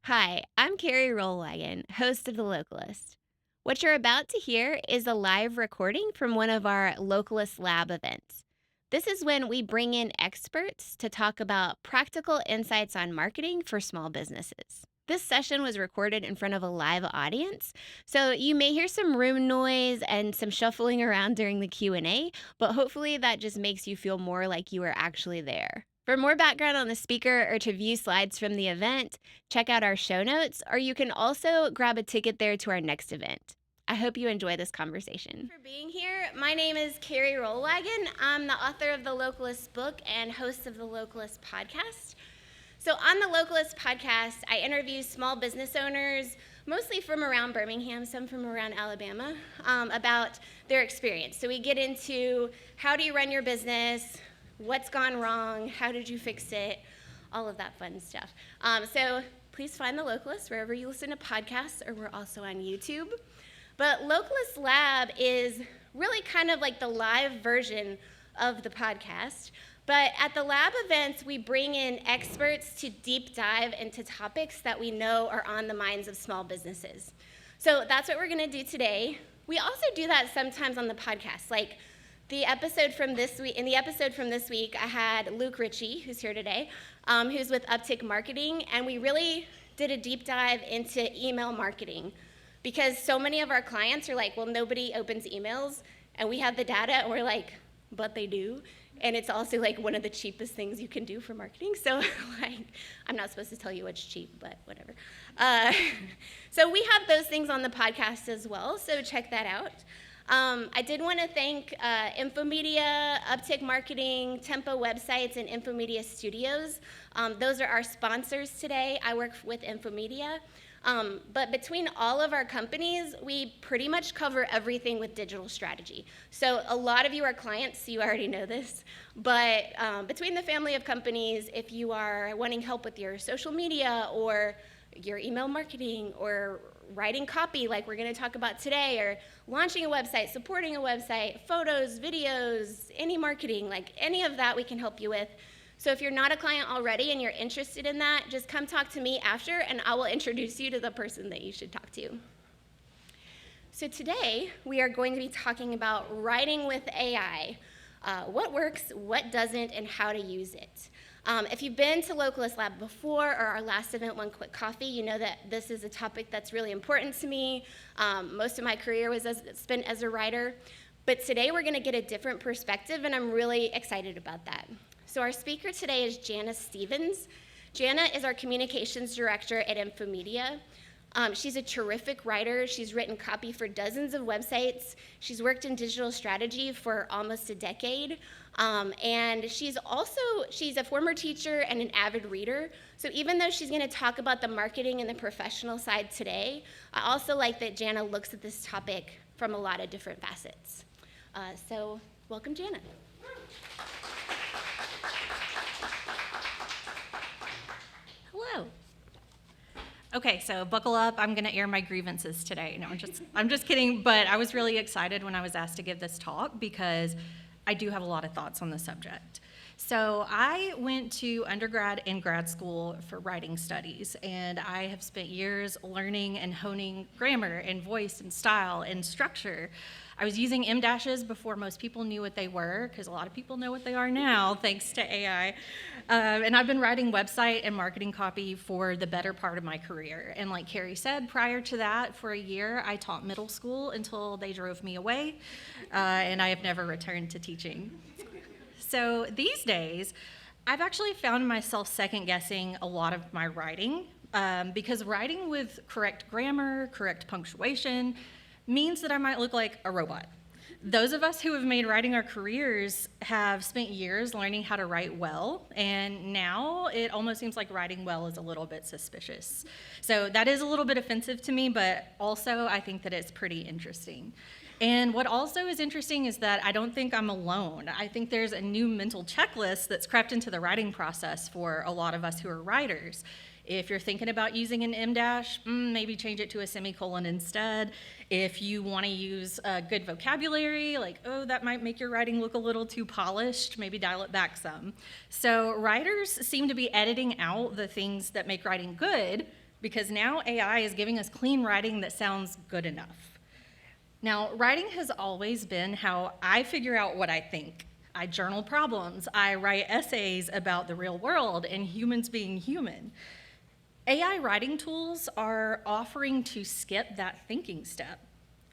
Hi, I'm Carrie Rollwagon, host of The Localist. What you're about to hear is a live recording from one of our Localist Lab events. This is when we bring in experts to talk about practical insights on marketing for small businesses. This session was recorded in front of a live audience, so you may hear some room noise and some shuffling around during the Q&A, but hopefully that just makes you feel more like you were actually there. For more background on the speaker or to view slides from the event, check out our show notes, or you can also grab a ticket there to our next event. I hope you enjoy this conversation. For being here, my name is Carrie Rollwagon. I'm the author of the Localist book and host of the Localist podcast. So on the Localist podcast, I interview small business owners, mostly from around Birmingham, some from around Alabama, about their experience. So we get into how do you run your business, what's gone wrong, how did you fix it, all of that fun stuff. So please find The Localist wherever you listen to podcasts, or we're also on YouTube. But Localist Lab is really kind of like the live version of the podcast. But at the lab events, we bring in experts to deep dive into topics that we know are on the minds of small businesses. So that's what we're going to do today. We also do that sometimes on the podcast. Like in the episode from this week, I had Luke Ritchie, who's here today, who's with Uptick Marketing, and we really did a deep dive into email marketing because so many of our clients are like, well, nobody opens emails, and we have the data, and we're like, but they do. And it's also like one of the cheapest things you can do for marketing. So like, I'm not supposed to tell you what's cheap, but whatever. So we have those things on the podcast as well, so check that out. I did want to thank Infomedia, Uptick Marketing, Tempo Websites, and Infomedia Studios. Those are our sponsors today. I work with Infomedia. But between all of our companies, we pretty much cover everything with digital strategy. So a lot of you are clients, so you already know this. But between the family of companies, if you are wanting help with your social media or your email marketing or writing copy like we're going to talk about today, or launching a website, supporting a website, photos, videos, any marketing, like any of that we can help you with. So if you're not a client already and you're interested in that, just come talk to me after and I will introduce you to the person that you should talk to. So today we are going to be talking about writing with AI, what works, what doesn't, and how to use it. If you've been to Localist Lab before or our last event, One Quick Coffee, you know that this is a topic that's really important to me. Most of my career was spent as a writer, but today we're going to get a different perspective, and I'm really excited about that. So our speaker today is Janna Stevens. Janna is our communications director at Infomedia. She's a terrific writer. She's written copy for dozens of websites. She's worked in digital strategy for almost a decade. And she's a former teacher and an avid reader. So even though she's going to talk about the marketing and the professional side today, I also like that Janna looks at this topic from a lot of different facets. So welcome, Janna. Hello. Okay, so buckle up. I'm going to air my grievances today. No, I'm just kidding, but I was really excited when I was asked to give this talk because I do have a lot of thoughts on the subject. So I went to undergrad and grad school for writing studies, and I have spent years learning and honing grammar and voice and style and structure. I was using M-dashes before most people knew what they were, because a lot of people know what they are now, thanks to AI. And I've been writing website and marketing copy for the better part of my career. And like Carrie said, prior to that, for a year, I taught middle school until they drove me away, and I have never returned to teaching. So these days, I've actually found myself second-guessing a lot of my writing, because writing with correct grammar, correct punctuation, means that I might look like a robot. Those of us who have made writing our careers have spent years learning how to write well, and now it almost seems like writing well is a little bit suspicious. So that is a little bit offensive to me, but also I think that it's pretty interesting. And what also is interesting is that I don't think I'm alone. I think there's a new mental checklist that's crept into the writing process for a lot of us who are writers. If you're thinking about using an M-dash, maybe change it to a semicolon instead. If you want to use a good vocabulary, like, oh, that might make your writing look a little too polished, maybe dial it back some. So writers seem to be editing out the things that make writing good because now AI is giving us clean writing that sounds good enough. Now, writing has always been how I figure out what I think. I journal problems, I write essays about the real world and humans being human. AI writing tools are offering to skip that thinking step.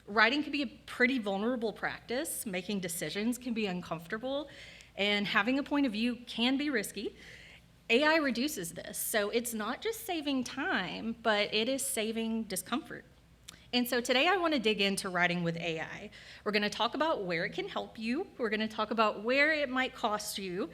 Writing can be a pretty vulnerable practice, making decisions can be uncomfortable, and having a point of view can be risky. AI reduces this, so it's not just saving time, but it is saving discomfort. And so today I want to dig into writing with AI. We're going to talk about where it can help you, we're going to talk about where it might cost you,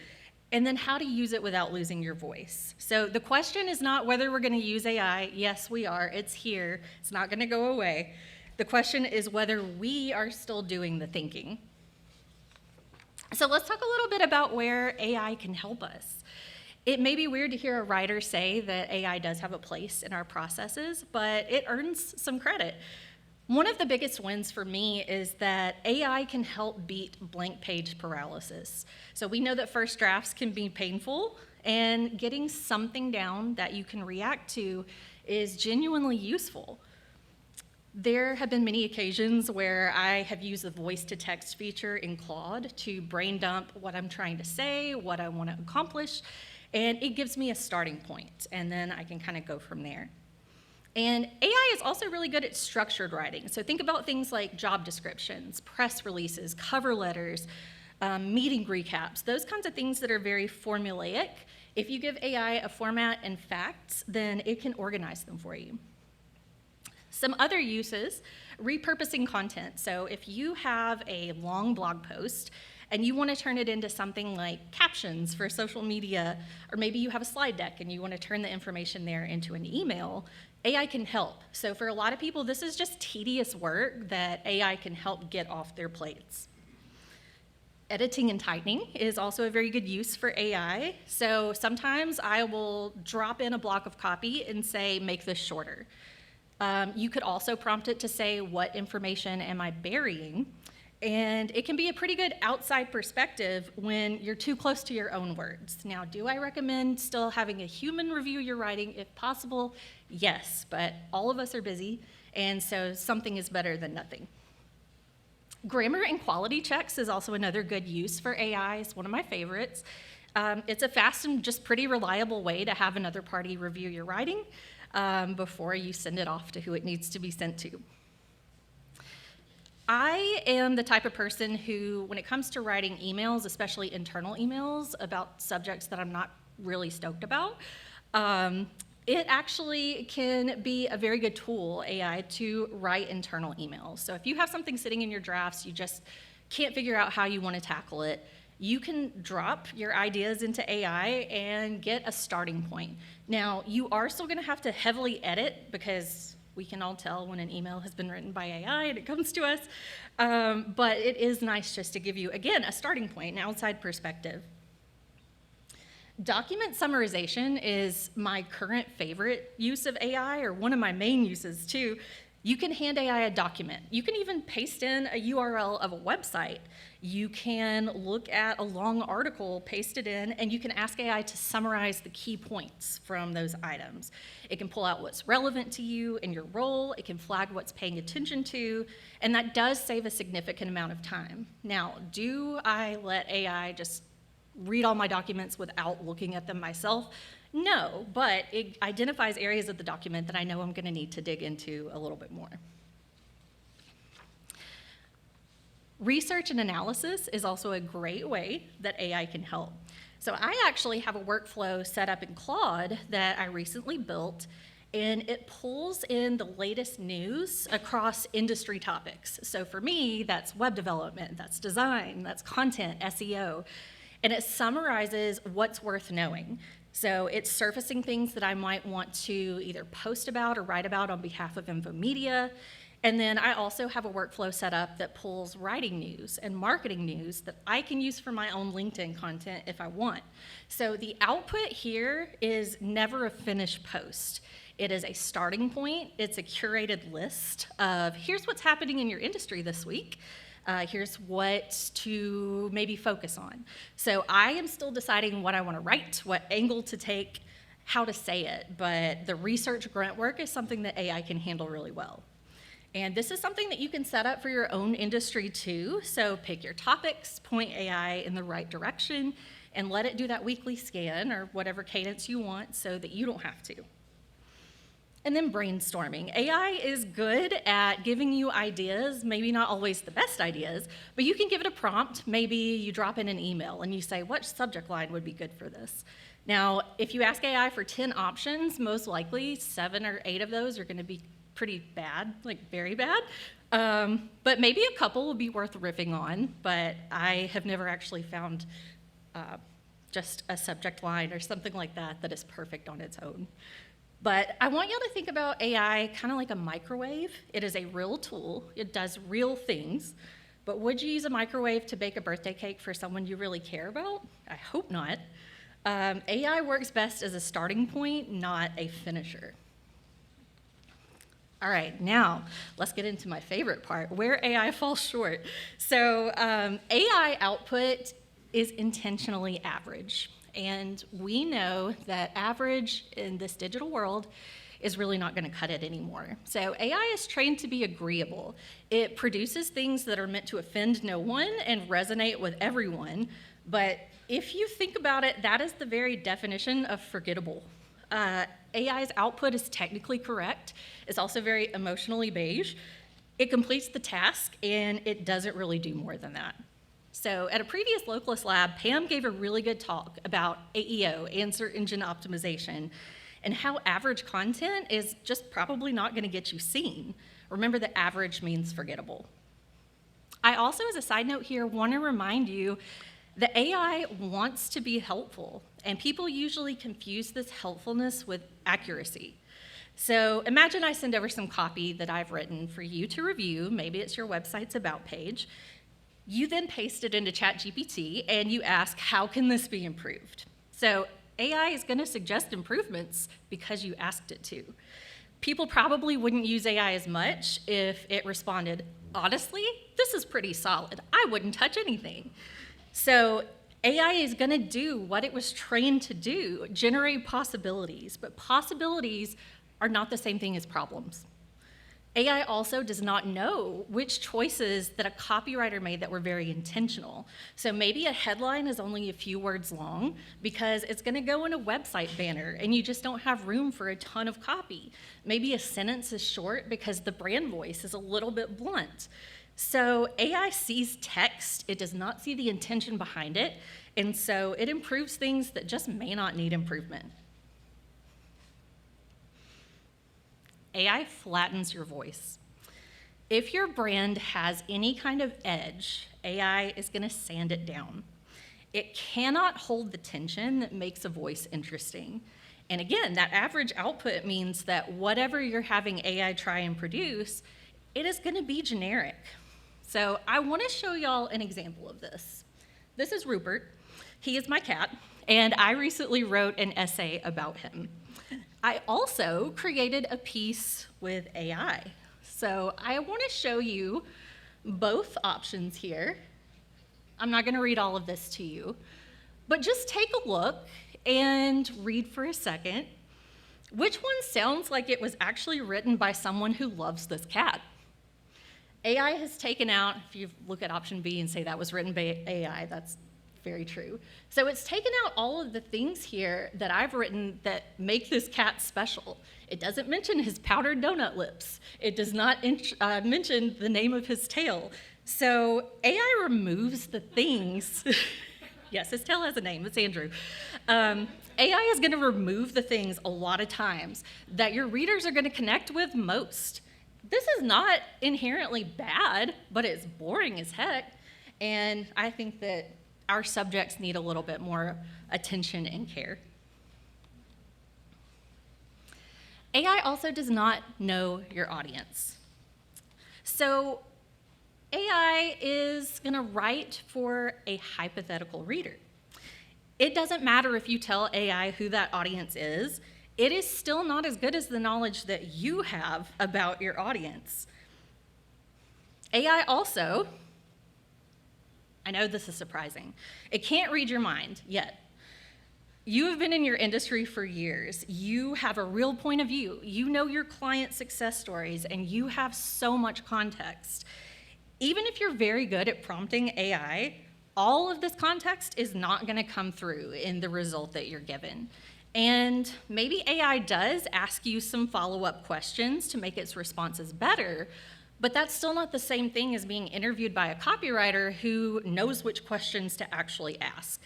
and then how to use it without losing your voice. So the question is not whether we're going to use AI. Yes, we are. It's here. It's not going to go away. The question is whether we are still doing the thinking. So let's talk a little bit about where AI can help us. It may be weird to hear a writer say that AI does have a place in our processes, but it earns some credit. One of the biggest wins for me is that AI can help beat blank page paralysis. So we know that first drafts can be painful, and getting something down that you can react to is genuinely useful. There have been many occasions where I have used the voice-to-text feature in Claude to brain dump what I'm trying to say, what I want to accomplish, and it gives me a starting point, and then I can kind of go from there. And AI is also really good at structured writing. So think about things like job descriptions, press releases, cover letters, meeting recaps, those kinds of things that are very formulaic. If you give AI a format and facts, then it can organize them for you. Some other uses, repurposing content. So if you have a long blog post and you want to turn it into something like captions for social media, or maybe you have a slide deck and you want to turn the information there into an email, AI can help. So for a lot of people, this is just tedious work that AI can help get off their plates. Editing and tightening is also a very good use for AI. So sometimes I will drop in a block of copy and say, make this shorter. You could also prompt it to say, what information am I burying? And it can be a pretty good outside perspective when you're too close to your own words. Now, do I recommend still having a human review your writing if possible? Yes, but all of us are busy, and so something is better than nothing. Grammar and quality checks is also another good use for AI. It's one of my favorites. It's a fast and just pretty reliable way to have another party review your writing before you send it off to who it needs to be sent to. I am the type of person who, when it comes to writing emails, especially internal emails about subjects that I'm not really stoked about, it actually can be a very good tool, AI, to write internal emails. So if you have something sitting in your drafts, you just can't figure out how you want to tackle it, you can drop your ideas into AI and get a starting point. Now, you are still going to have to heavily edit because we can all tell when an email has been written by AI and it comes to us, but it is nice just to give you, again, a starting point, an outside perspective. Document summarization is my current favorite use of AI, or one of my main uses too. You can hand AI a document. You can even paste in a URL of a website. You can look at a long article, paste it in, and you can ask AI to summarize the key points from those items. It can pull out what's relevant to you and your role. It can flag what's paying attention to, and that does save a significant amount of time. Now, do I let AI just read all my documents without looking at them myself? No, but it identifies areas of the document that I know I'm going to need to dig into a little bit more. Research and analysis is also a great way that AI can help. So I actually have a workflow set up in Claude that I recently built, and it pulls in the latest news across industry topics. So for me, that's web development, that's design, that's content, SEO, and it summarizes what's worth knowing. So it's surfacing things that I might want to either post about or write about on behalf of Infomedia. And then I also have a workflow set up that pulls writing news and marketing news that I can use for my own LinkedIn content if I want. So the output here is never a finished post. It is a starting point. It's a curated list of here's what's happening in your industry this week. Here's what to maybe focus on. So I am still deciding what I want to write, what angle to take, how to say it, but the research grunt work is something that AI can handle really well. And this is something that you can set up for your own industry too. So pick your topics, point AI in the right direction, and let it do that weekly scan or whatever cadence you want so that you don't have to. And then brainstorming. AI is good at giving you ideas, maybe not always the best ideas, but you can give it a prompt. Maybe you drop in an email and you say, what subject line would be good for this? Now, if you ask AI for 10 options, most likely 7 or 8 of those are gonna be pretty bad, like very bad. But maybe a couple will be worth riffing on, but I have never actually found just a subject line or something like that that is perfect on its own. But I want y'all to think about AI kind of like a microwave. It is a real tool. It does real things. But would you use a microwave to bake a birthday cake for someone you really care about? I hope not. AI works best as a starting point, not a finisher. All right, now let's get into my favorite part, where AI falls short. So AI output is intentionally average. And we know that average in this digital world is really not going to cut it anymore. So AI is trained to be agreeable. It produces things that are meant to offend no one and resonate with everyone. But if you think about it, that is the very definition of forgettable. AI's output is technically correct. It's also very emotionally beige. It completes the task, and it doesn't really do more than that. So at a previous Localist Lab, Pam gave a really good talk about AEO, answer engine optimization, and how average content is just probably not going to get you seen. Remember that average means forgettable. I also, as a side note here, want to remind you that AI wants to be helpful, and people usually confuse this helpfulness with accuracy. So imagine I send over some copy that I've written for you to review. Maybe it's your website's about page. You then paste it into ChatGPT and you ask, how can this be improved? So AI is going to suggest improvements because you asked it to. People probably wouldn't use AI as much if it responded, honestly, this is pretty solid. I wouldn't touch anything. So AI is going to do what it was trained to do, generate possibilities, but possibilities are not the same thing as problems. AI also does not know which choices that a copywriter made that were very intentional. So maybe a headline is only a few words long because it's going to go in a website banner and you just don't have room for a ton of copy. Maybe a sentence is short because the brand voice is a little bit blunt. So AI sees text, it does not see the intention behind it, and so it improves things that just may not need improvement. AI flattens your voice. If your brand has any kind of edge, AI is going to sand it down. It cannot hold the tension that makes a voice interesting. And again, that average output means that whatever you're having AI try and produce, it is going to be generic. So I want to show y'all an example of this. This is Rupert. He is my cat, and I recently wrote an essay about him. I also created a piece with AI. So I want to show you both options here. I'm not going to read all of this to you, but just take a look and read for a second. Which one sounds like it was actually written by someone who loves this cat? AI has taken out, if you look at option B and say that was written by AI, that's very true. So it's taken out all of the things here that I've written that make this cat special. It doesn't mention his powdered donut lips. It does not mention the name of his tail. So AI removes the things. Yes, his tail has a name, it's Andrew. AI is gonna remove the things a lot of times that your readers are gonna connect with most. This is not inherently bad, but it's boring as heck. And I think that our subjects need a little bit more attention and care. AI also does not know your audience. So AI is going to write for a hypothetical reader. It doesn't matter if you tell AI who that audience is, it is still not as good as the knowledge that you have about your audience. AI also, I know this is surprising, it can't read your mind yet. You have been in your industry for years. You have a real point of view. You know your client success stories, and you have so much context. Even if you're very good at prompting AI, all of this context is not going to come through in the result that you're given. And maybe AI does ask you some follow-up questions to make its responses better, but that's still not the same thing as being interviewed by a copywriter who knows which questions to actually ask.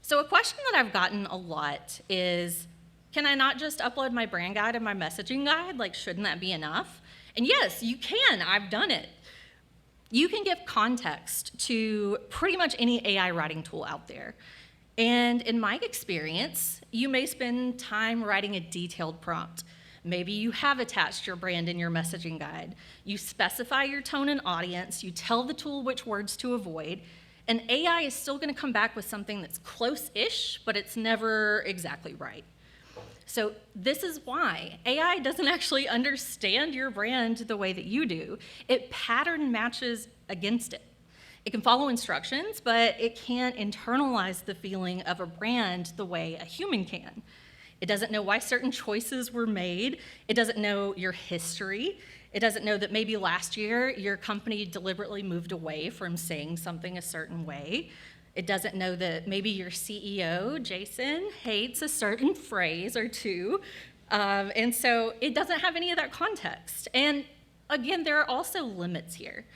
So a question that I've gotten a lot is, can I not just upload my brand guide and my messaging guide? Like, shouldn't that be enough? And yes, you can. I've done it. You can give context to pretty much any AI writing tool out there. And in my experience, you may spend time writing a detailed prompt. Maybe you have attached your brand in your messaging guide. You specify your tone and audience. You tell the tool which words to avoid. And AI is still going to come back with something that's close-ish, but it's never exactly right. So this is why AI doesn't actually understand your brand the way that you do. It pattern matches against it. It can follow instructions, but it can't internalize the feeling of a brand the way a human can. It doesn't know why certain choices were made. It doesn't know your history. It doesn't know that maybe last year your company deliberately moved away from saying something a certain way. It doesn't know that maybe your CEO, Jason, hates a certain phrase or two. And so it doesn't have any of that context. And again, there are also limits here.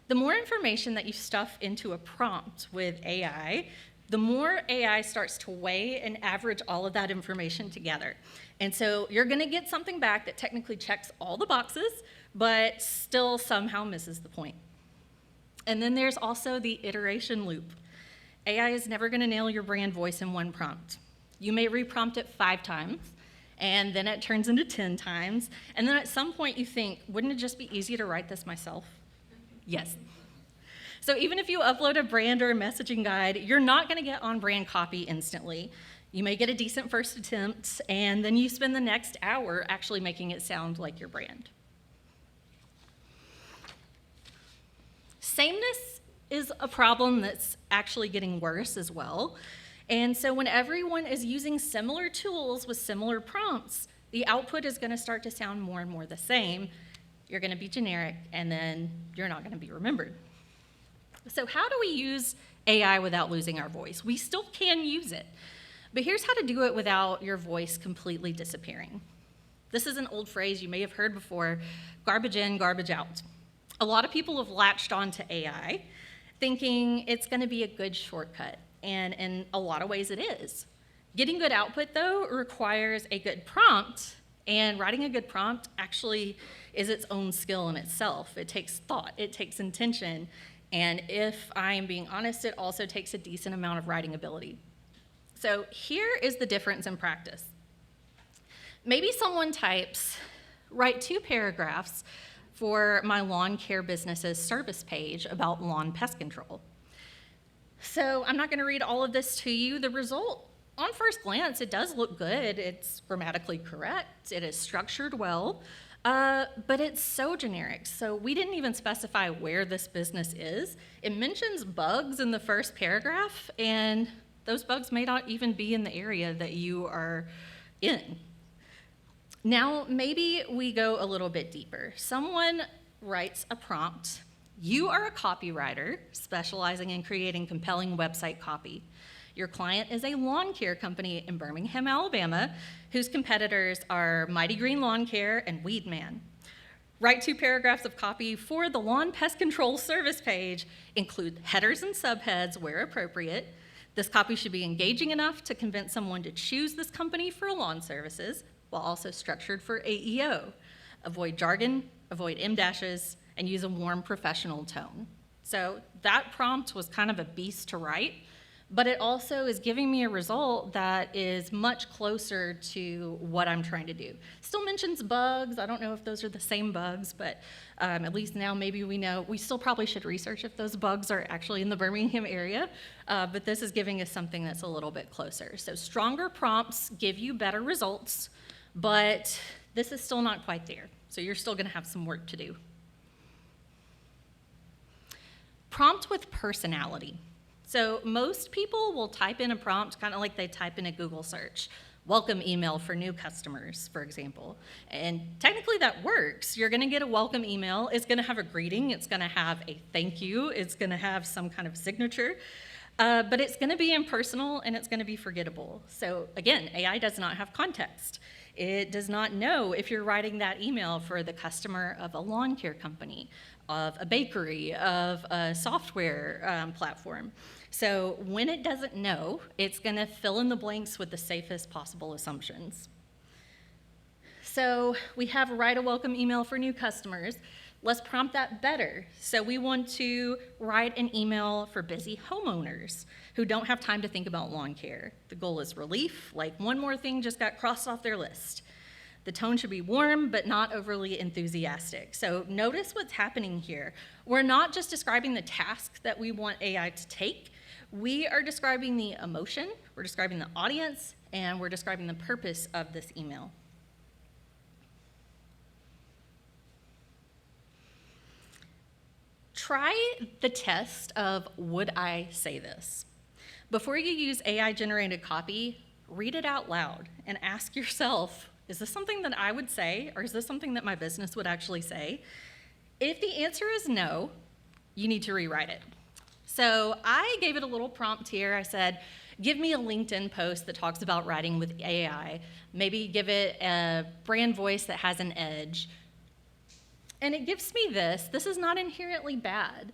The more information that you stuff into a prompt with AI, the more AI starts to weigh and average all of that information together. And so you're going to get something back that technically checks all the boxes, but still somehow misses the point. And then there's also the iteration loop. AI is never going to nail your brand voice in one prompt. You may reprompt it 5 times, and then it turns into 10 times, and then at some point you think, wouldn't it just be easy to write this myself? Yes. So even if you upload a brand or a messaging guide, you're not going to get on-brand copy instantly. You may get a decent first attempt, and then you spend the next hour actually making it sound like your brand. Sameness is a problem that's actually getting worse as well. And so when everyone is using similar tools with similar prompts, the output is going to start to sound more and more the same. You're going to be generic, and then you're not going to be remembered. So how do we use AI without losing our voice? We still can use it, but here's how to do it without your voice completely disappearing. This is an old phrase you may have heard before, garbage in, garbage out. A lot of people have latched on to AI thinking it's going to be a good shortcut, and in a lot of ways it is. Getting good output, though, requires a good prompt, and writing a good prompt actually is its own skill in itself. It takes thought, it takes intention, and if I am being honest, it also takes a decent amount of writing ability. So here is the difference in practice. Maybe someone types, write 2 paragraphs for my lawn care business's service page about lawn pest control. So I'm not going to read all of this to you. The result, on first glance, it does look good. It's grammatically correct. It is structured well. But it's so generic. So we didn't even specify where this business is. It mentions bugs in the first paragraph, and those bugs may not even be in the area that you are in. Now, maybe we go a little bit deeper. Someone writes a prompt. You are a copywriter specializing in creating compelling website copy. Your client is a lawn care company in Birmingham, Alabama, whose competitors are Mighty Green Lawn Care and Weed Man. Write 2 paragraphs of copy for the lawn pest control service page. Include headers and subheads where appropriate. This copy should be engaging enough to convince someone to choose this company for lawn services, while also structured for AEO. Avoid jargon, avoid M-dashes, and use a warm professional tone. So that prompt was kind of a beast to write, but it also is giving me a result that is much closer to what I'm trying to do. Still mentions bugs. I don't know if those are the same bugs, but at least now maybe we know. We still probably should research if those bugs are actually in the Birmingham area, but this is giving us something that's a little bit closer. So stronger prompts give you better results, but this is still not quite there. So you're still going to have some work to do. Prompt with personality. So most people will type in a prompt kind of like they type in a Google search. Welcome email for new customers, for example. And technically that works. You're gonna get a welcome email. It's gonna have a greeting. It's gonna have a thank you. It's gonna have some kind of signature. But it's gonna be impersonal and it's gonna be forgettable. So again, AI does not have context. It does not know if you're writing that email for the customer of a lawn care company, of a bakery, of a software platform. So when it doesn't know, it's gonna fill in the blanks with the safest possible assumptions. So we have write a welcome email for new customers. Let's prompt that better. So we want to write an email for busy homeowners who don't have time to think about lawn care. The goal is relief, like one more thing just got crossed off their list. The tone should be warm, but not overly enthusiastic. So notice what's happening here. We're not just describing the task that we want AI to take. We are describing the emotion, we're describing the audience, and we're describing the purpose of this email. Try the test of, would I say this? Before you use AI-generated copy, read it out loud and ask yourself, is this something that I would say, or is this something that my business would actually say? If the answer is no, you need to rewrite it. So I gave it a little prompt here. I said, give me a LinkedIn post that talks about writing with AI. Maybe give it a brand voice that has an edge. And it gives me this. This is not inherently bad,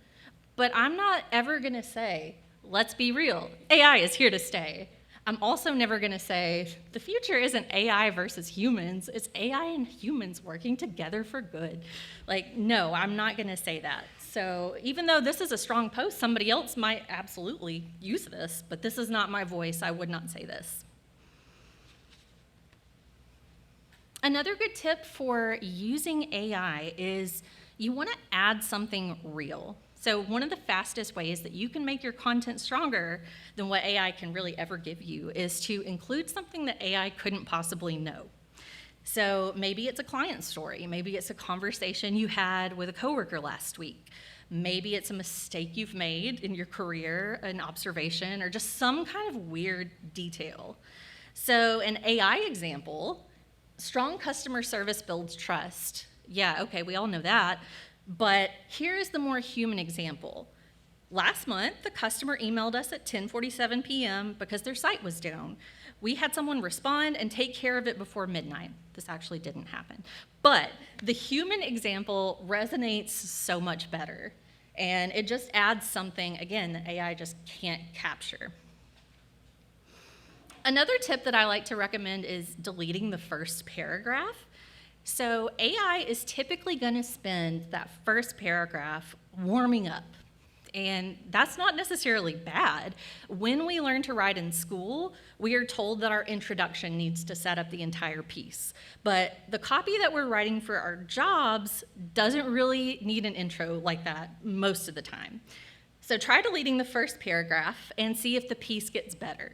but I'm not ever gonna say, let's be real, AI is here to stay. I'm also never gonna say, the future isn't AI versus humans, it's AI and humans working together for good. Like, no, I'm not gonna say that. So even though this is a strong post, somebody else might absolutely use this, but this is not my voice, I would not say this. Another good tip for using AI is you want to add something real. So one of the fastest ways that you can make your content stronger than what AI can really ever give you is to include something that AI couldn't possibly know. So maybe it's a client story, maybe it's a conversation you had with a coworker last week, maybe it's a mistake you've made in your career, an observation, or just some kind of weird detail. So an AI example, strong customer service builds trust. Yeah, okay, we all know that. But here's the more human example. Last month, the customer emailed us at 10:47 p.m. because their site was down. We had someone respond and take care of it before midnight. This actually didn't happen. But the human example resonates so much better. And it just adds something, again, that AI just can't capture. Another tip that I like to recommend is deleting the first paragraph. So AI is typically going to spend that first paragraph warming up. And that's not necessarily bad. When we learn to write in school, we are told that our introduction needs to set up the entire piece. But the copy that we're writing for our jobs doesn't really need an intro like that most of the time. So try deleting the first paragraph and see if the piece gets better.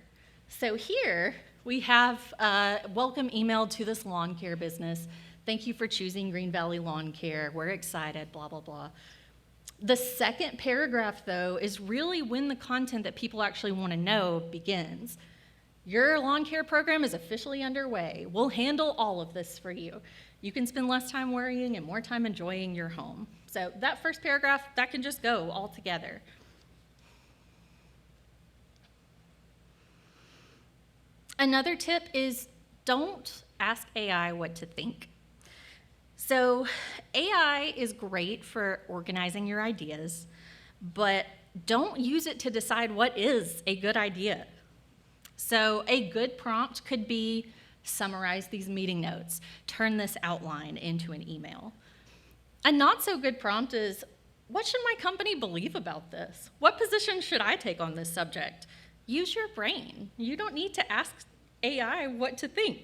So here we have a welcome email to this lawn care business. Thank you for choosing Green Valley Lawn Care. We're excited, blah, blah, blah. The second paragraph, though, is really when the content that people actually want to know begins. Your lawn care program is officially underway. We'll handle all of this for you. You can spend less time worrying and more time enjoying your home. So that first paragraph, that can just go all together. Another tip is don't ask AI what to think. So AI is great for organizing your ideas, but don't use it to decide what is a good idea. So a good prompt could be summarize these meeting notes, turn this outline into an email. A not so good prompt is, what should my company believe about this? What position should I take on this subject? Use your brain. You don't need to ask AI what to think.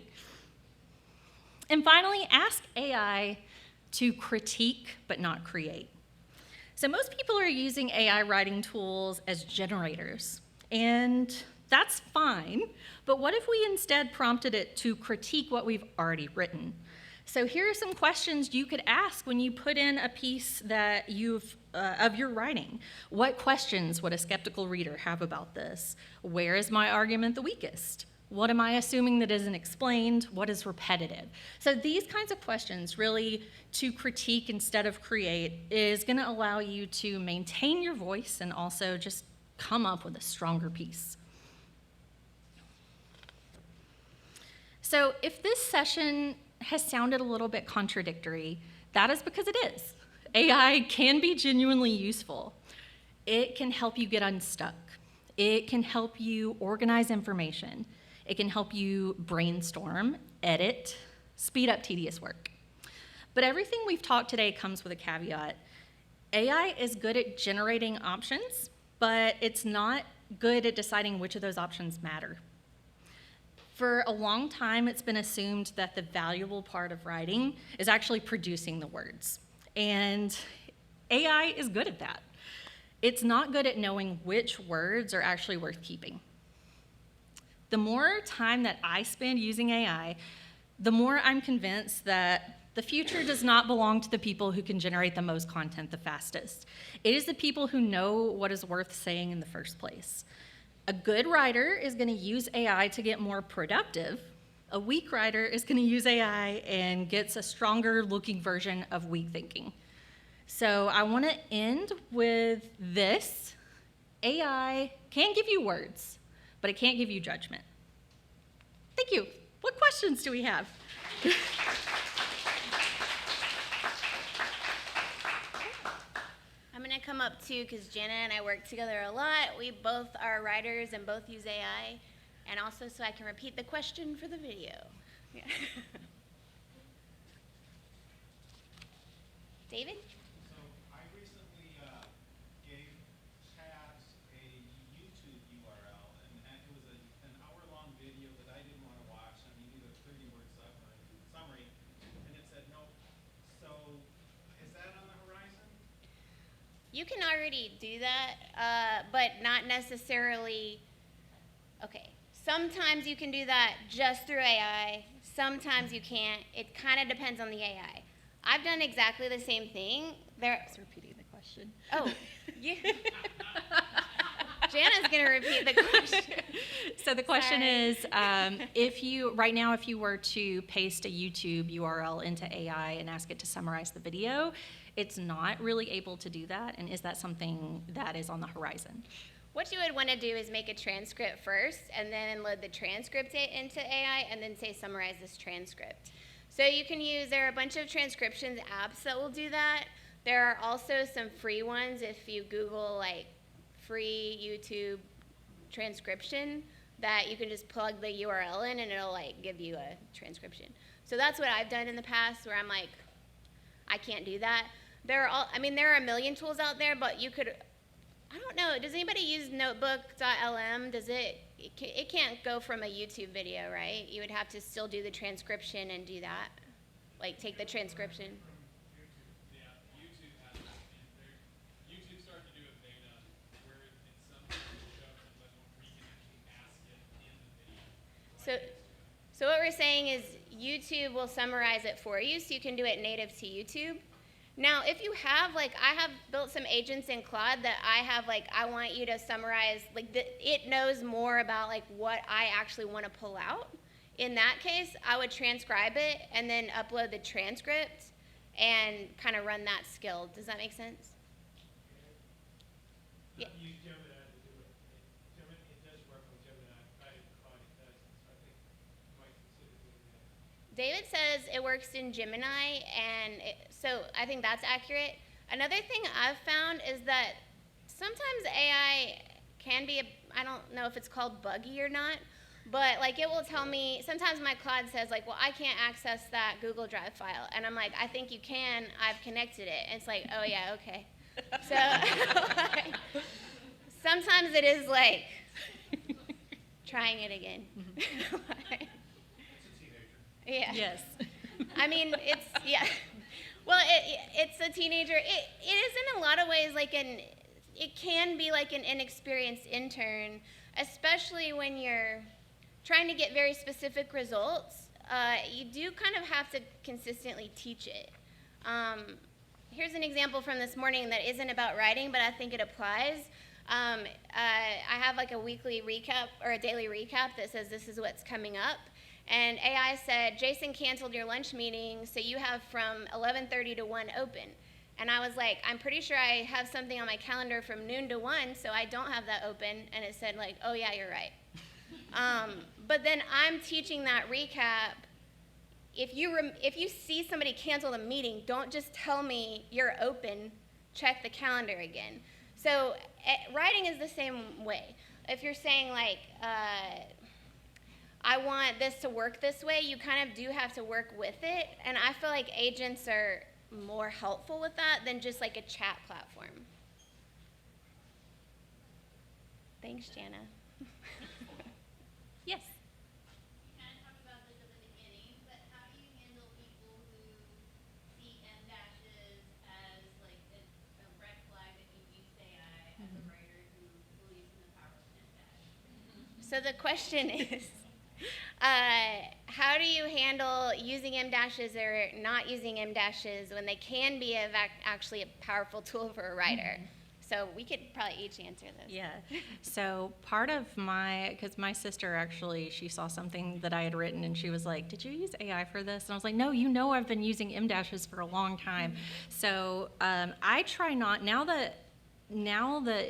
And finally, ask AI to critique but not create. So most people are using AI writing tools as generators, and that's fine, but what if we instead prompted it to critique what we've already written? So here are some questions you could ask when you put in a piece that of your writing. What questions would a skeptical reader have about this? Where is my argument the weakest? What am I assuming that isn't explained? What is repetitive? So these kinds of questions, really to critique instead of create, is going to allow you to maintain your voice and also just come up with a stronger piece. So if this session has sounded a little bit contradictory, that is because it is. AI can be genuinely useful. It can help you get unstuck. It can help you organize information. It can help you brainstorm, edit, speed up tedious work. But everything we've talked today comes with a caveat. AI is good at generating options, but it's not good at deciding which of those options matter. For a long time, it's been assumed that the valuable part of writing is actually producing the words. And AI is good at that. It's not good at knowing which words are actually worth keeping. The more time that I spend using AI, the more I'm convinced that the future does not belong to the people who can generate the most content the fastest. It is the people who know what is worth saying in the first place. A good writer is going to use AI to get more productive. A weak writer is going to use AI and gets a stronger looking version of weak thinking. So I want to end with this. AI can give you words, but it can't give you judgment. Thank you. What questions do we have? I'm going to come up too because Janna and I work together a lot. We both are writers and both use AI. And also so I can repeat the question for the video. Yeah. David? So I recently gave tabs a YouTube URL, and it was an hour-long video that I didn't want to watch. I needed a 30-word summary, and it said no. So is that on the horizon? You can already do that, but not necessarily. Okay, sometimes you can do that just through AI. Sometimes you can't. It kind of depends on the AI. I've done exactly the same thing. Just repeating the question. Oh, yeah. Janna's going to repeat the question. So the question is, if you were to paste a YouTube URL into AI and ask it to summarize the video, it's not really able to do that, and is that something that is on the horizon? What you would want to do is make a transcript first, and then load the transcript into AI, and then say summarize this transcript. So you can there are a bunch of transcriptions apps that will do that. There are also some free ones if you Google like free YouTube transcription that you can just plug the URL in and it'll like give you a transcription. So that's what I've done in the past where I'm like, I can't do that. There are a million tools out there, but you could, I don't know, does anybody use notebook.lm? It can't go from a YouTube video, right? You would have to still do the transcription and do that, like take the transcription. Yeah, YouTube has it, and YouTube started to do a beta where in some shows but we can actually ask it in the video. So what we're saying is YouTube will summarize it for you, so you can do it native to YouTube. Now, if you have, I have built some agents in Claude that I want you to summarize, it knows more about, what I actually want to pull out. In that case, I would transcribe it and then upload the transcript and kind of run that skill. Does that make sense? Yeah. I've used Gemini to do it. It does work with Gemini. I Claude it doesn't, so I think you might consider doing that. David says it works in Gemini, and so I think that's accurate. Another thing I've found is that sometimes AI can be, I don't know if it's called buggy or not, but it will tell me, sometimes my Claude says well, I can't access that Google Drive file. And I'm like, I think you can, I've connected it. And it's like, oh yeah, okay. So sometimes it is trying it again. It's a teenager. Yeah. Yes. I mean, yeah. Well, it's a teenager. It is in a lot of ways it can be like an inexperienced intern, especially when you're trying to get very specific results. you do kind of have to consistently teach it. Here's an example from this morning that isn't about writing, but I think it applies. I have like a weekly recap or a daily recap that says this is what's coming up. And AI said, Jason canceled your lunch meeting, so you have from 11:30 to 1 open. And I was like, I'm pretty sure I have something on my calendar from noon to 1, so I don't have that open. And it said like, oh yeah, you're right. But then I'm teaching that recap. If you see somebody cancel a meeting, don't just tell me you're open, check the calendar again. So writing is the same way. If you're saying like, I want this to work this way, you kind of do have to work with it. And I feel like agents are more helpful with that than just like a chat platform. Thanks, Janna. Yes. You kind of talked about this at the beginning, but how do you handle people who see M dashes as like a red flag that you use AI as a writer who believes in the power of M dash? So the question is, how do you handle using M dashes or not using M dashes when they can be actually a powerful tool for a writer? So we could probably each answer this. Yeah. So part of because my sister actually, she saw something that I had written and she was like, did you use AI for this? And I was like, no, I've been using M dashes for a long time. So I try not, now that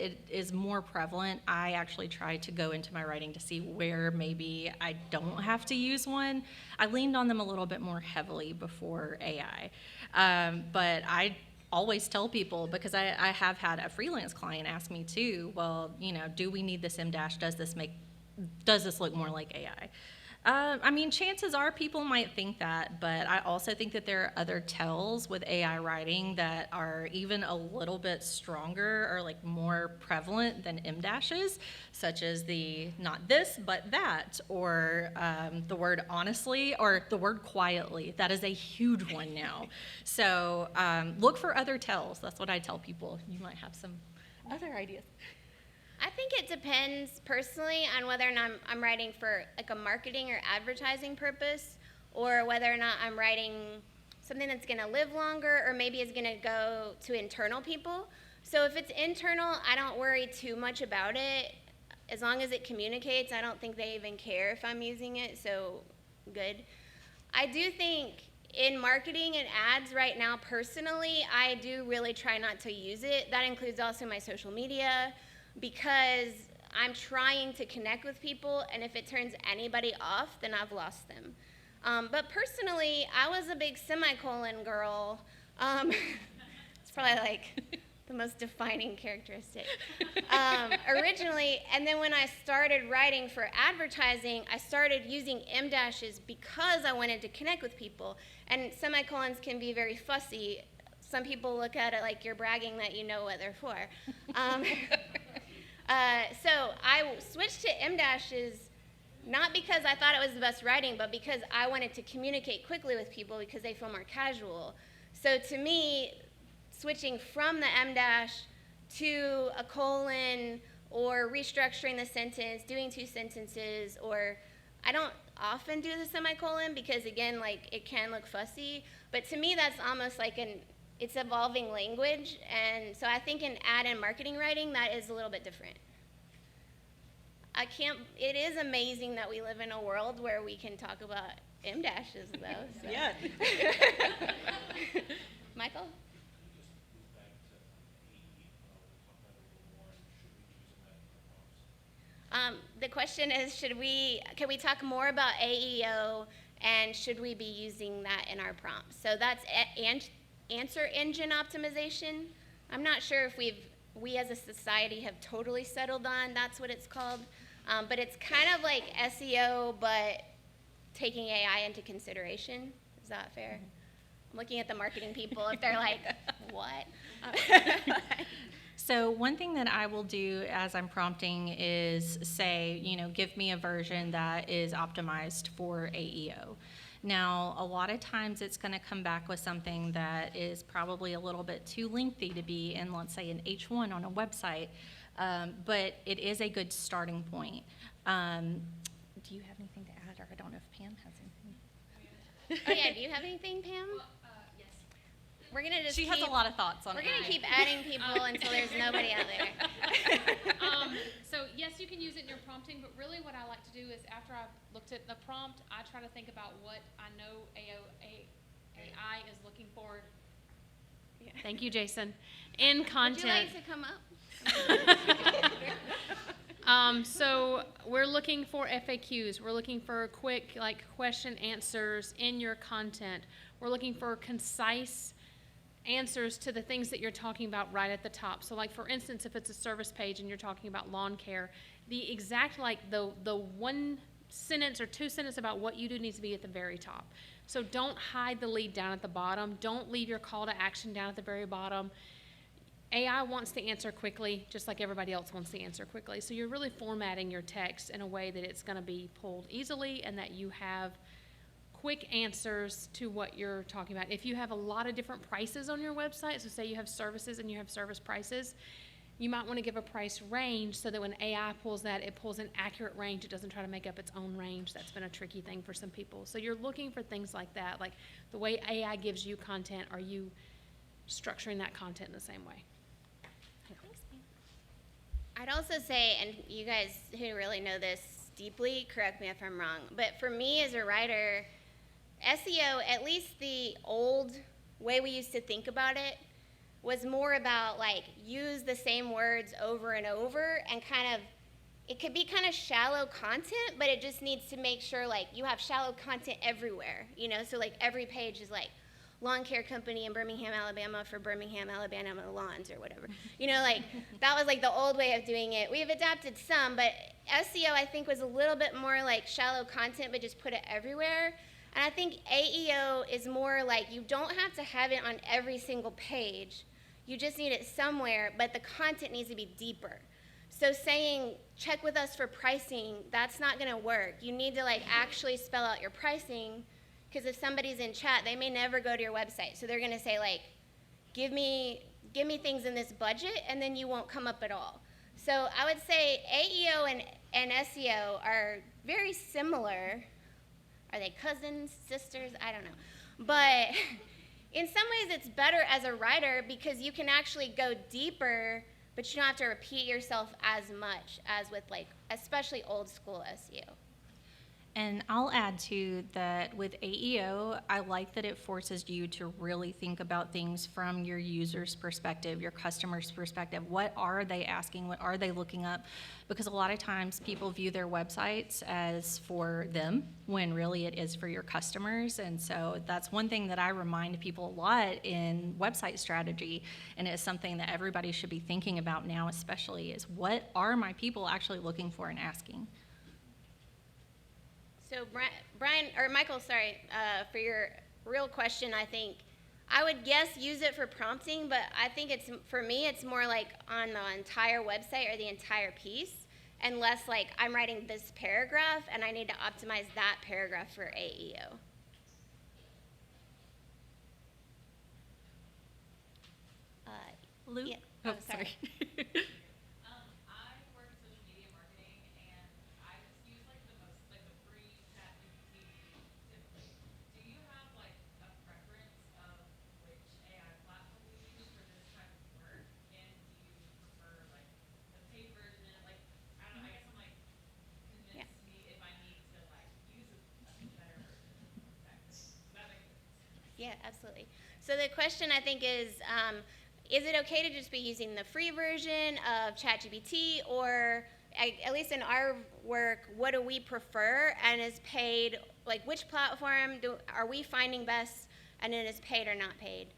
it is more prevalent, I actually try to go into my writing to see where maybe I don't have to use one. I leaned on them a little bit more heavily before AI. But I always tell people, because I have had a freelance client ask me too, well, do we need this M dash? Does this look more like AI? I mean, chances are people might think that, but I also think that there are other tells with AI writing that are even a little bit stronger or like more prevalent than M dashes, such as the not this, but that, or the word honestly, or the word quietly. That is a huge one now. So look for other tells. That's what I tell people. You might have some other ideas. I think it depends personally on whether or not I'm writing for like a marketing or advertising purpose, or whether or not I'm writing something that's going to live longer or maybe is going to go to internal people. So if it's internal, I don't worry too much about it. As long as it communicates, I don't think they even care if I'm using it, so good. I do think in marketing and ads right now, personally, I do really try not to use it. That includes also my social media, because I'm trying to connect with people, and if it turns anybody off, then I've lost them. But personally, I was a big semicolon girl. It's probably like the most defining characteristic. Originally, and then when I started writing for advertising, I started using M dashes because I wanted to connect with people. And semicolons can be very fussy. Some people look at it like you're bragging that you know what they're for. So I switched to M dashes not because I thought it was the best writing, but because I wanted to communicate quickly with people because they feel more casual. So to me, switching from the M dash to a colon or restructuring the sentence, doing two sentences, or I don't often do the semicolon because, again, like it can look fussy, but to me that's almost like it's evolving language, and so I think in ad and marketing writing, that is a little bit different. It is amazing that we live in a world where we can talk about M dashes, though. So. Yeah. Michael? The question is, can we talk more about AEO, and should we be using that in our prompts? So that's answer engine optimization. I'm not sure if we as a society have totally settled on that's what it's called, but it's kind of like SEO, but taking AI into consideration. Is that fair? I'm looking at the marketing people if they're like, what? So one thing that I will do as I'm prompting is say, give me a version that is optimized for AEO. Now, a lot of times it's going to come back with something that is probably a little bit too lengthy to be in, let's say, an H1 on a website, but it is a good starting point. Do you have anything to add, or I don't know if Pam has anything? Oh yeah, do you have anything, Pam? Yes. We're gonna just She has a lot of thoughts on We're it. gonna keep adding people until there's nobody out there. So yes, you can use it in your prompting, but really what I like to do is after I've looked at the prompt, I try to think about what I know AI is looking for. Yeah. Thank you, Jason. In content. Would you like to come up? So we're looking for FAQs. We're looking for quick, like, question answers in your content. We're looking for concise answers to the things that you're talking about right at the top. So, like, for instance, if it's a service page and you're talking about lawn care, the exact, like, the one sentence or two sentences about what you do needs to be at the very top. So don't hide the lead down at the bottom. Don't leave your call to action down at the very bottom. AI wants to answer quickly, just like everybody else wants to answer quickly. So you're really formatting your text in a way that it's going to be pulled easily and that you have quick answers to what you're talking about. If you have a lot of different prices on your website, so say you have services and you have service prices, you might want to give a price range so that when AI pulls that, it pulls an accurate range. It doesn't try to make up its own range. That's been a tricky thing for some people. So you're looking for things like that, like the way AI gives you content, are you structuring that content in the same way? I'd also say, and you guys who really know this deeply, correct me if I'm wrong, but for me as a writer, SEO, at least the old way we used to think about it, was more about like use the same words over and over and kind of, it could be kind of shallow content, but it just needs to make sure like you have shallow content everywhere, you know, so like every page is like lawn care company in Birmingham, Alabama for Birmingham, Alabama lawns or whatever. You know, like that was like the old way of doing it. We've adapted some, but SEO I think was a little bit more like shallow content, but just put it everywhere. And I think AEO is more like you don't have to have it on every single page. You just need it somewhere, but the content needs to be deeper. So saying check with us for pricing, that's not going to work. You need to like actually spell out your pricing, because if somebody's in chat, they may never go to your website. So they're going to say like, give me things in this budget, and then you won't come up at all. So I would say AEO and SEO are very similar. Are they cousins, sisters? I don't know. But in some ways it's better as a writer because you can actually go deeper, but you don't have to repeat yourself as much as with like, especially old school SEO. And I'll add to that with AEO, I like that it forces you to really think about things from your user's perspective, your customer's perspective. What are they asking? What are they looking up? Because a lot of times people view their websites as for them when really it is for your customers. And so that's one thing that I remind people a lot in website strategy, and it's something that everybody should be thinking about now especially, is what are my people actually looking for and asking? So Brian, or Michael, sorry, for your real question, I think I would guess use it for prompting, but I think it's, for me, it's more like on the entire website or the entire piece, and less like I'm writing this paragraph and I need to optimize that paragraph for AEO. Luke? Yeah. Oh, sorry. I work in social media marketing, and I just use like the most, like the free chat GPT typically. Do you have like a preference of which AI platform you use for this type of work? And do you prefer like the paid version? Like, I don't know, I guess I'm like, Yeah. convince me if I need to like use a better version of that. Does that make sense? Yeah, absolutely. So the question I think is it okay to just be using the free version of ChatGPT, or at least in our work, what do we prefer? And is paid, like which platform are we finding best, and then is paid or not paid?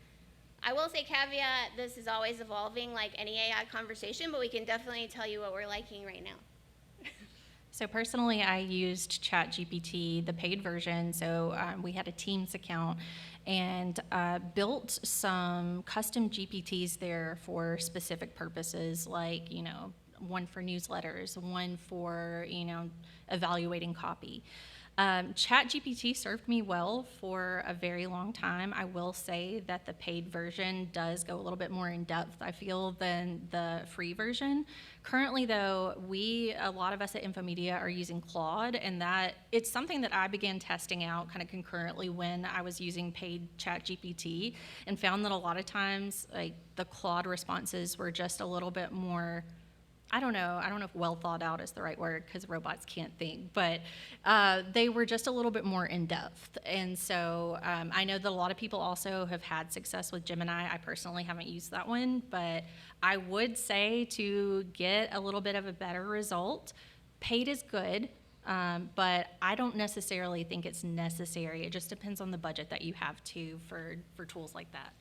I will say caveat, this is always evolving like any AI conversation, but we can definitely tell you what we're liking right now. So personally, I used ChatGPT, the paid version. So we had a Teams account and built some custom GPTs there for specific purposes, like, you know, one for newsletters, one for, you know, evaluating copy. ChatGPT served me well for a very long time. I will say that the paid version does go a little bit more in depth, I feel, than the free version. Currently, though, a lot of us at Infomedia are using Claude, and that it's something that I began testing out kind of concurrently when I was using paid ChatGPT, and found that a lot of times, like, the Claude responses were just a little bit more, I don't know if well thought out is the right word because robots can't think, but they were just a little bit more in depth. And so I know that a lot of people also have had success with Gemini. I personally haven't used that one, but I would say to get a little bit of a better result, paid is good, but I don't necessarily think it's necessary. It just depends on the budget that you have too for tools like that.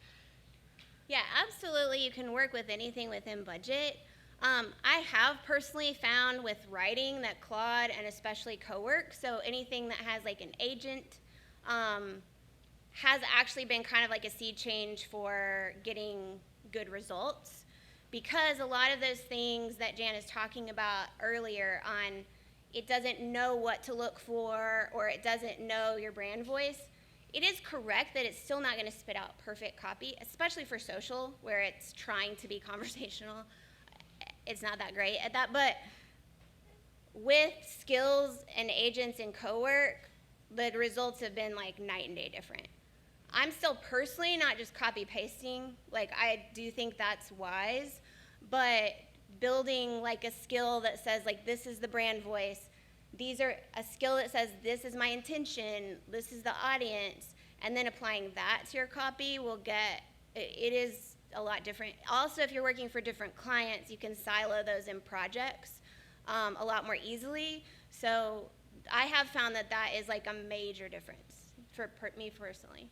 Yeah, absolutely. You can work with anything within budget. I have personally found with writing that Claude and especially Cowork, so anything that has like an agent, has actually been kind of like a sea change for getting good results. Because a lot of those things that Jan is talking about earlier on, it doesn't know what to look for or it doesn't know your brand voice. It is correct that it's still not going to spit out perfect copy, especially for social, where it's trying to be conversational. It's not that great at that, but with skills and agents and co-work, the results have been like night and day different. I'm still personally not just copy pasting, like I do think that's wise, but building like a skill that says like this is the brand voice, these are a skill that says this is my intention, this is the audience, and then applying that to your copy will get, it is a lot different. Also, if you're working for different clients, you can silo those in projects a lot more easily. So I have found that that is like a major difference for me personally.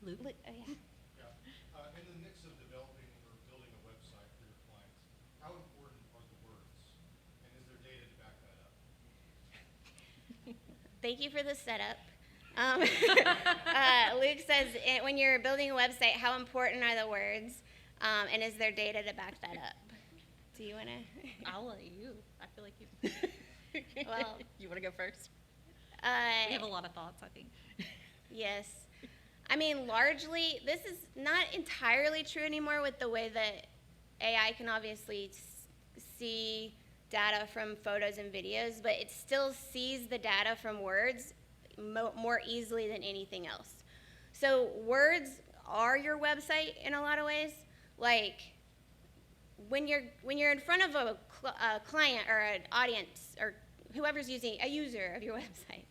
Luke? Oh, yeah. In the mix of developing or building a website for your clients, how important are the words? And is there data to back that up? Thank you for the setup. Luke says, when you're building a website, how important are the words? And is there data to back that up? Do you want to? I'll let you. I feel like you. Well, you want to go first? We have a lot of thoughts, I think. Yes. I mean, largely, this is not entirely true anymore with the way that AI can obviously see data from photos and videos, but it still sees the data from words more easily than anything else. So words are your website in a lot of ways. Like when you're in front of a client or an audience or whoever's using a user of your website,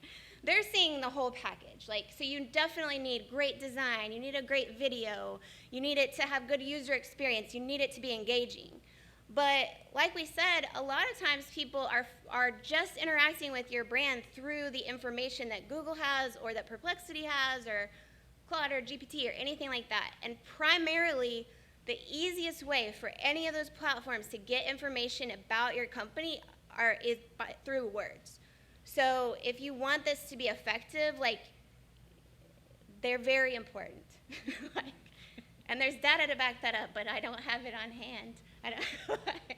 they're seeing the whole package. Like, so you definitely need great design, you need a great video, you need it to have good user experience, you need it to be engaging. But like we said, a lot of times people are just interacting with your brand through the information that Google has or that Perplexity has or Claude or GPT or anything like that. And primarily, the easiest way for any of those platforms to get information about your company is through words. So if you want this to be effective, like, they're very important. And there's data to back that up, but I don't have it on hand.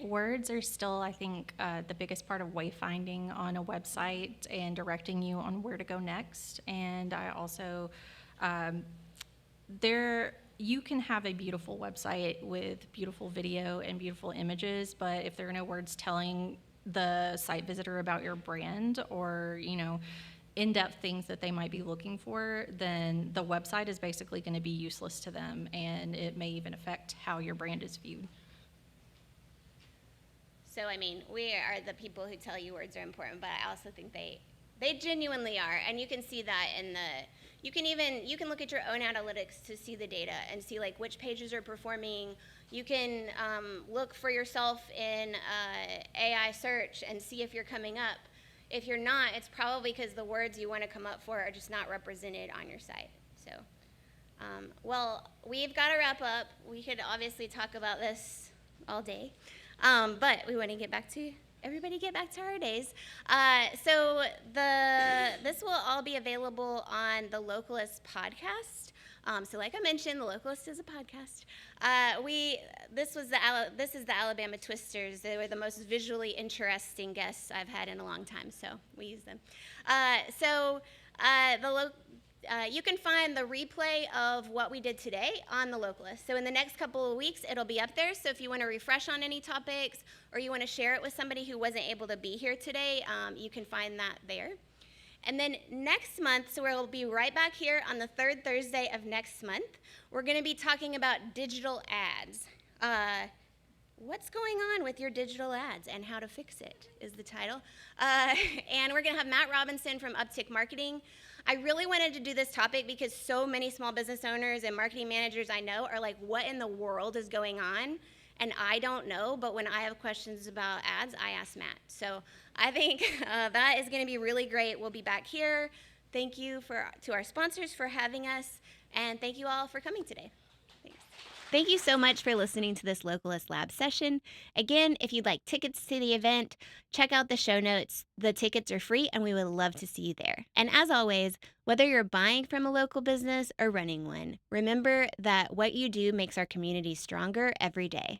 Words are still, I think, the biggest part of wayfinding on a website and directing you on where to go next. And I also, you can have a beautiful website with beautiful video and beautiful images, but if there are no words telling the site visitor about your brand or, in-depth things that they might be looking for, then the website is basically going to be useless to them, and it may even affect how your brand is viewed. So, I mean, we are the people who tell you words are important, but I also think they genuinely are. And you can see that you can look at your own analytics to see the data and see like which pages are performing. You can look for yourself in AI search and see if you're coming up. If you're not, it's probably because the words you want to come up for are just not represented on your site. So, well, we've got to wrap up. We could obviously talk about this all day. But we want to get back to our days. So this will all be available on the Localist podcast. So, like I mentioned, the Localist is a podcast. This is the Alabama Twisters. They were the most visually interesting guests I've had in a long time, so we use them. You can find the replay of what we did today on the Localist. So in the next couple of weeks, it'll be up there. So if you want to refresh on any topics or you want to share it with somebody who wasn't able to be here today, you can find that there. And then next month, so we'll be right back here on the third Thursday of next month, we're going to be talking about digital ads. What's going on with your digital ads and how to fix it is the title. And we're going to have Matt Robinson from Uptick Marketing. I really wanted to do this topic because so many small business owners and marketing managers I know are like, what in the world is going on? And I don't know, but when I have questions about ads, I ask Matt. So I think that is going to be really great. We'll be back here. Thank you to our sponsors for having us, and thank you all for coming today. Thanks. Thank you so much for listening to this Localist Lab session. Again, if you'd like tickets to the event, check out the show notes. The tickets are free, and we would love to see you there. And as always, whether you're buying from a local business or running one, remember that what you do makes our community stronger every day.